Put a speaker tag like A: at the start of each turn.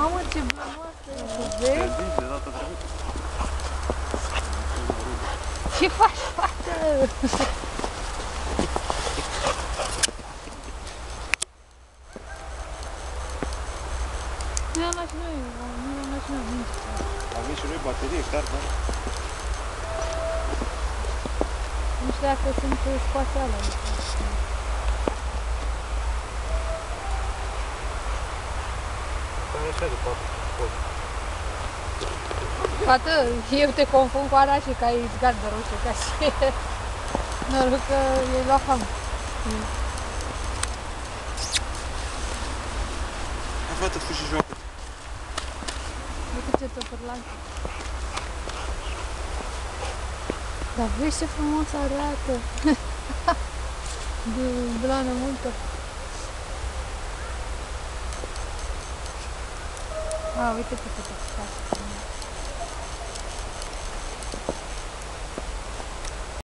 A: Mamă, ce blănoasă e, vezi? Ce faci, fată? Nu am luat și noi,
B: Am venit și noi baterie, clar, da?
A: Nu știu dacă sunt spațiale.
B: Cam așa de 4.
A: Fată, eu te confund cu Arașe, că ai gardă roșie, ca și... Noroc că e la fam.
B: Hai, fată, fă și joacă.
A: Uite ce tăpărlanță. Dar vezi ce frumos arată. De blană multă. A, uite ce faci.